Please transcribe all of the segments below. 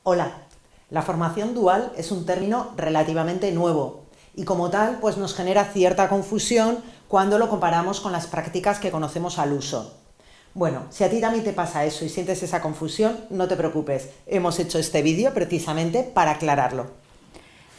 Hola, la formación dual es un término relativamente nuevo y como tal pues nos genera cierta confusión cuando lo comparamos con las prácticas que conocemos al uso. Bueno, si a ti también te pasa eso y sientes esa confusión, no te preocupes, hemos hecho este vídeo precisamente para aclararlo.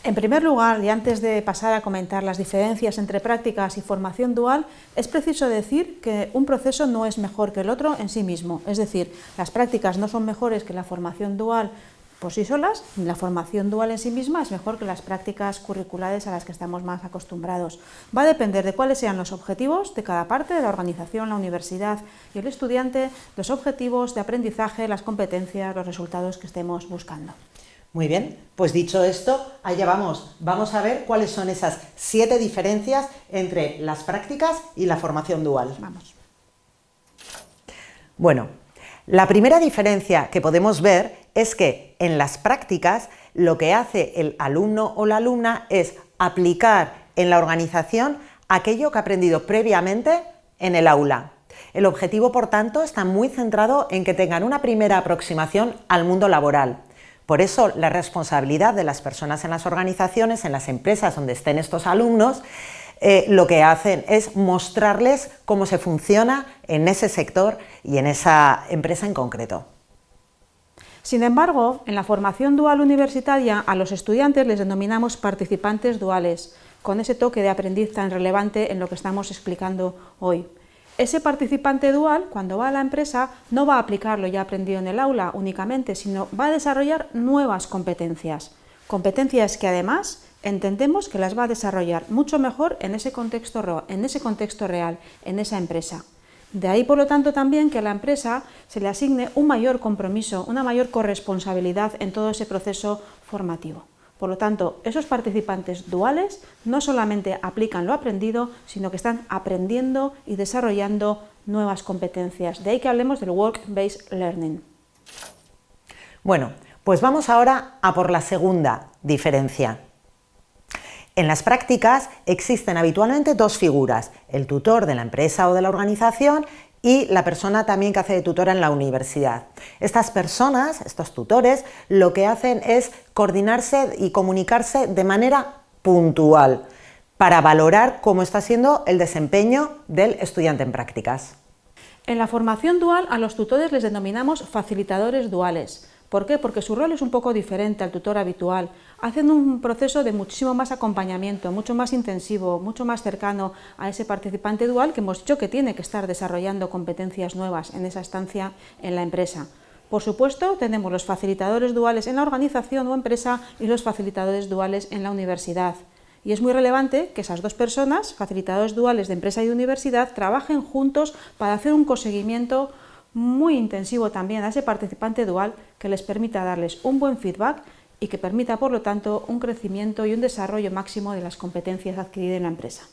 En primer lugar, y antes de pasar a comentar las diferencias entre prácticas y formación dual, es preciso decir que un proceso no es mejor que el otro en sí mismo. Es decir, las prácticas no son mejores que la formación dual por sí solas, ni la formación dual en sí misma es mejor que las prácticas curriculares a las que estamos más acostumbrados. Va a depender de cuáles sean los objetivos de cada parte de la organización, la universidad y el estudiante, los objetivos de aprendizaje, las competencias, los resultados que estemos buscando. Muy bien, pues dicho esto, allá vamos. Vamos a ver cuáles son esas 7 diferencias entre las prácticas y la formación dual. Vamos. Bueno, la primera diferencia que podemos ver es que en las prácticas lo que hace el alumno o la alumna es aplicar en la organización aquello que ha aprendido previamente en el aula. El objetivo, por tanto, está muy centrado en que tengan una primera aproximación al mundo laboral. Por eso, la responsabilidad de las personas en las organizaciones, en las empresas donde estén estos alumnos, lo que hacen es mostrarles cómo se funciona en ese sector y en esa empresa en concreto. Sin embargo, en la formación dual universitaria a los estudiantes les denominamos participantes duales, con ese toque de aprendiz tan relevante en lo que estamos explicando hoy. Ese participante dual, cuando va a la empresa, no va a aplicar lo ya aprendido en el aula únicamente, sino va a desarrollar nuevas competencias. Competencias que además entendemos que las va a desarrollar mucho mejor en ese contexto real, en esa empresa. De ahí, por lo tanto, también que a la empresa se le asigne un mayor compromiso, una mayor corresponsabilidad en todo ese proceso formativo. Por lo tanto, esos participantes duales no solamente aplican lo aprendido, sino que están aprendiendo y desarrollando nuevas competencias. De ahí que hablemos del Work-Based Learning. Bueno, pues vamos ahora a por la segunda diferencia. En las prácticas existen habitualmente dos figuras, el tutor de la empresa o de la organización y la persona también que hace de tutora en la universidad. Estas personas, estos tutores, lo que hacen es coordinarse y comunicarse de manera puntual para valorar cómo está siendo el desempeño del estudiante en prácticas. En la formación dual a los tutores les denominamos facilitadores duales. ¿Por qué? Porque su rol es un poco diferente al tutor habitual. Hacen un proceso de muchísimo más acompañamiento, mucho más intensivo, mucho más cercano a ese participante dual que hemos dicho que tiene que estar desarrollando competencias nuevas en esa estancia en la empresa. Por supuesto, tenemos los facilitadores duales en la organización o empresa y los facilitadores duales en la universidad. Y es muy relevante que esas dos personas, facilitadores duales de empresa y de universidad, trabajen juntos para hacer un coseguimiento muy intensivo también a ese participante dual que les permita darles un buen feedback y que permita, por lo tanto, un crecimiento y un desarrollo máximo de las competencias adquiridas en la empresa.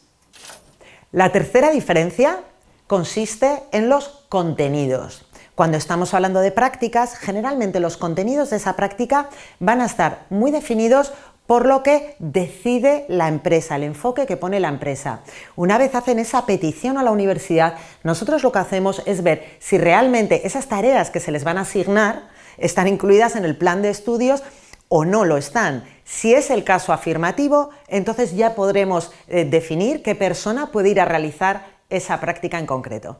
La tercera diferencia consiste en los contenidos. Cuando estamos hablando de prácticas, generalmente los contenidos de esa práctica van a estar muy definidos por lo que decide la empresa, el enfoque que pone la empresa. Una vez hacen esa petición a la universidad, nosotros lo que hacemos es ver si realmente esas tareas que se les van a asignar están incluidas en el plan de estudios o no lo están. Si es el caso afirmativo, entonces ya podremos definir qué persona puede ir a realizar esa práctica en concreto.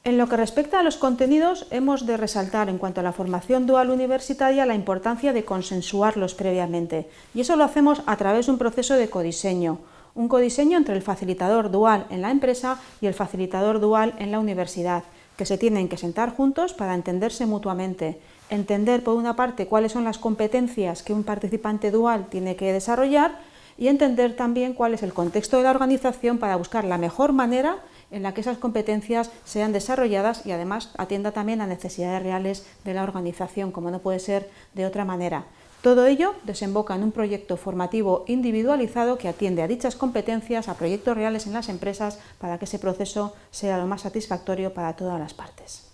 En lo que respecta a los contenidos, hemos de resaltar en cuanto a la formación dual universitaria la importancia de consensuarlos previamente, y eso lo hacemos a través de un proceso de codiseño, un codiseño entre el facilitador dual en la empresa y el facilitador dual en la universidad, que se tienen que sentar juntos para entenderse mutuamente, entender por una parte cuáles son las competencias que un participante dual tiene que desarrollar y entender también cuál es el contexto de la organización para buscar la mejor manera en la que esas competencias sean desarrolladas y además atienda también a necesidades reales de la organización, como no puede ser de otra manera. Todo ello desemboca en un proyecto formativo individualizado que atiende a dichas competencias, a proyectos reales en las empresas, para que ese proceso sea lo más satisfactorio para todas las partes.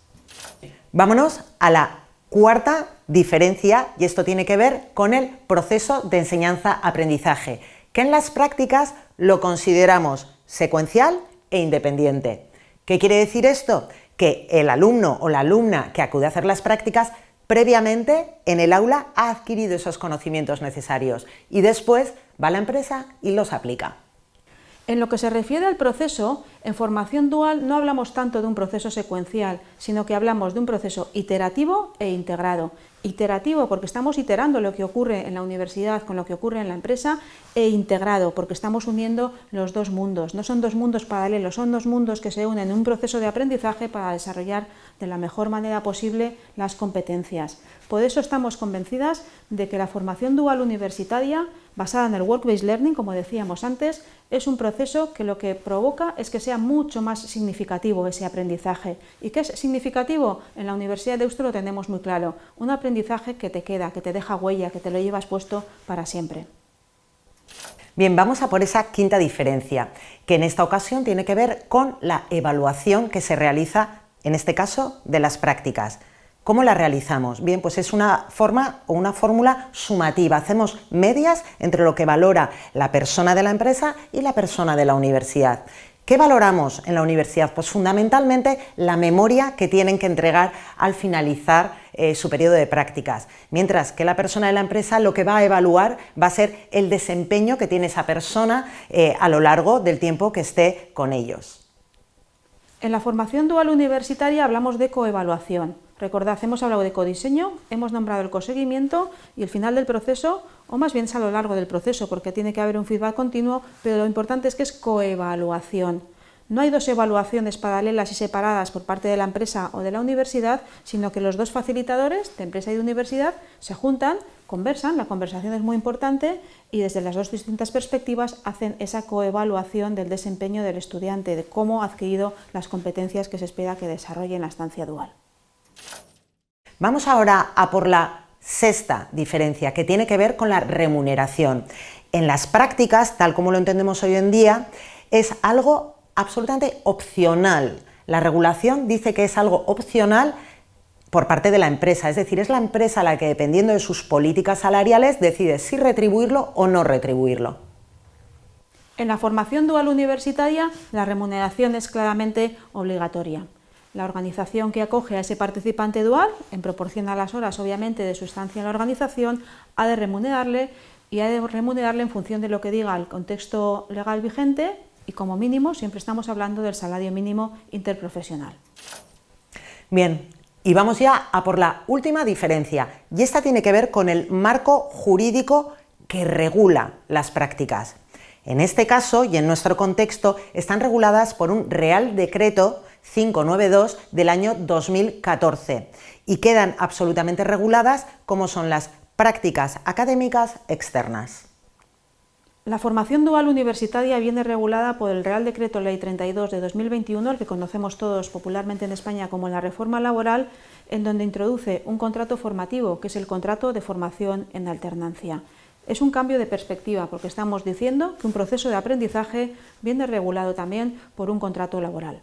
Vámonos a la cuarta diferencia, y esto tiene que ver con el proceso de enseñanza-aprendizaje, que en las prácticas lo consideramos secuencial e independiente. ¿Qué quiere decir esto? Que el alumno o la alumna que acude a hacer las prácticas previamente en el aula ha adquirido esos conocimientos necesarios y después va a la empresa y los aplica. En lo que se refiere al proceso, en formación dual no hablamos tanto de un proceso secuencial, sino que hablamos de un proceso iterativo e integrado. Iterativo porque estamos iterando lo que ocurre en la universidad con lo que ocurre en la empresa, e integrado porque estamos uniendo los dos mundos. No son dos mundos paralelos, son dos mundos que se unen en un proceso de aprendizaje para desarrollar de la mejor manera posible las competencias. Por eso estamos convencidas de que la formación dual universitaria, basada en el Work-Based Learning, como decíamos antes, es un proceso que lo que provoca es que sea mucho más significativo ese aprendizaje. ¿Y qué es significativo? En la Universidad de Deusto lo tenemos muy claro, un aprendizaje que te queda, que te deja huella, que te lo llevas puesto para siempre. Bien, vamos a por esa quinta diferencia, que en esta ocasión tiene que ver con la evaluación que se realiza, en este caso, de las prácticas. ¿Cómo la realizamos? Bien, pues es una forma o una fórmula sumativa. Hacemos medias entre lo que valora la persona de la empresa y la persona de la universidad. ¿Qué valoramos en la universidad? Pues fundamentalmente la memoria que tienen que entregar al finalizar su periodo de prácticas, mientras que la persona de la empresa lo que va a evaluar va a ser el desempeño que tiene esa persona a lo largo del tiempo que esté con ellos. En la formación dual universitaria hablamos de coevaluación. Recordad, hemos hablado de codiseño, hemos nombrado el coseguimiento y el final del proceso, o más bien es a lo largo del proceso, porque tiene que haber un feedback continuo, pero lo importante es que es coevaluación. No hay dos evaluaciones paralelas y separadas por parte de la empresa o de la universidad, sino que los dos facilitadores, de empresa y de universidad, se juntan, conversan, la conversación es muy importante y desde las dos distintas perspectivas hacen esa coevaluación del desempeño del estudiante, de cómo ha adquirido las competencias que se espera que desarrolle en la estancia dual. Vamos ahora a por la sexta diferencia, que tiene que ver con la remuneración. En las prácticas, tal como lo entendemos hoy en día, es algo absolutamente opcional. La regulación dice que es algo opcional por parte de la empresa, es decir, es la empresa la que, dependiendo de sus políticas salariales, decide si retribuirlo o no retribuirlo. En la formación dual universitaria, la remuneración es claramente obligatoria. La organización que acoge a ese participante dual, en proporción a las horas, obviamente, de su estancia en la organización, ha de remunerarle y ha de remunerarle en función de lo que diga el contexto legal vigente y, como mínimo, siempre estamos hablando del salario mínimo interprofesional. Bien, y vamos ya a por la última diferencia, y esta tiene que ver con el marco jurídico que regula las prácticas. En este caso, y en nuestro contexto, están reguladas por un Real Decreto 592 del año 2014 y quedan absolutamente reguladas como son las prácticas académicas externas. La formación dual universitaria viene regulada por el Real Decreto Ley 32 de 2021, el que conocemos todos popularmente en España como la reforma laboral, en donde introduce un contrato formativo, que es el contrato de formación en alternancia. Es un cambio de perspectiva porque estamos diciendo que un proceso de aprendizaje viene regulado también por un contrato laboral.